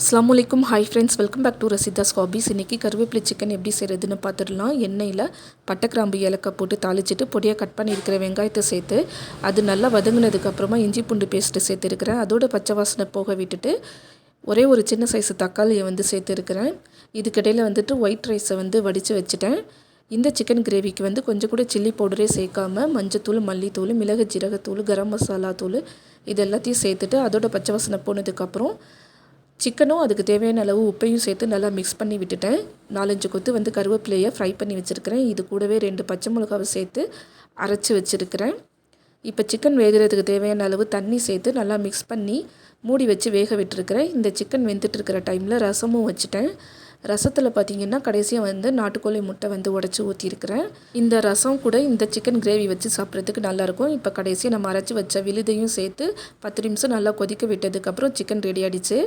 அஸ்ஸலாமுஅலைக்கும். Hi friends, welcome back to Rasida's hobbies. இன்றைக்கி கருவேப்பிலை chicken எப்படி செய்கிறதுன்னு பார்த்துடலாம். எண்ணெயில் பட்டை கிராம்பு ஏலக்காய் போட்டு தாளிச்சிட்டு பொடியாக கட் பண்ணியிருக்கிற வெங்காயத்தை சேர்த்து அது நல்லா வதங்கினதுக்கப்புறமா இஞ்சி பூண்டு பேஸ்ட்டு சேர்த்துருக்கிறேன். அதோட பச்சை வாசனை போக விட்டுட்டு ஒரே ஒரு சின்ன சைஸு தக்காளியை சேர்த்துருக்கிறேன். இதுக்கிடையில் ஒயிட் ரைஸை வடித்து வச்சுட்டேன். இந்த சிக்கன் கிரேவிக்கு கொஞ்சம் கூட சில்லி பவுடரே சேர்க்காமல் மஞ்சத்தூள், மல்லித்தூள், மிளகு ஜீரகத்தூள், கரம் மசாலா தூள் இது எல்லாத்தையும் சேர்த்துட்டு அதோட பச்சை வாசனை போனதுக்கப்புறம் சிக்கனும் அதுக்கு தேவையான அளவு உப்பையும் சேர்த்து நல்லா மிக்ஸ் பண்ணி விட்டுட்டேன். 4-5 கொத்து கருவேப்பிலையை ஃப்ரை பண்ணி வச்சுருக்கிறேன். இது கூடவே 2 பச்சை மிளகாவை சேர்த்து அரைச்சி வச்சுருக்கிறேன். இப்போ சிக்கன் வேகிறதுக்கு தேவையான அளவு தண்ணி சேர்த்து நல்லா மிக்ஸ் பண்ணி மூடி வச்சு வேக விட்டுருக்கிறேன். இந்த சிக்கன் வெந்துட்டுருக்கிற டைமில் ரசமும் வச்சுட்டேன். ரசத்தில் பார்த்திங்கன்னா கடைசியாக நாட்டுக்கோழி முட்டை உடச்சி ஊற்றிருக்கிறேன். இந்த ரசம் கூட இந்த சிக்கன் கிரேவி வச்சு சாப்பிட்றதுக்கு நல்லாயிருக்கும். இப்போ கடைசியாக நம்ம அரைச்சி வச்ச விழுதையும் சேர்த்து 10 நிமிஷம் நல்லா கொதிக்க விட்டதுக்கப்புறம் சிக்கன் ரெடி ஆகிடுச்சு.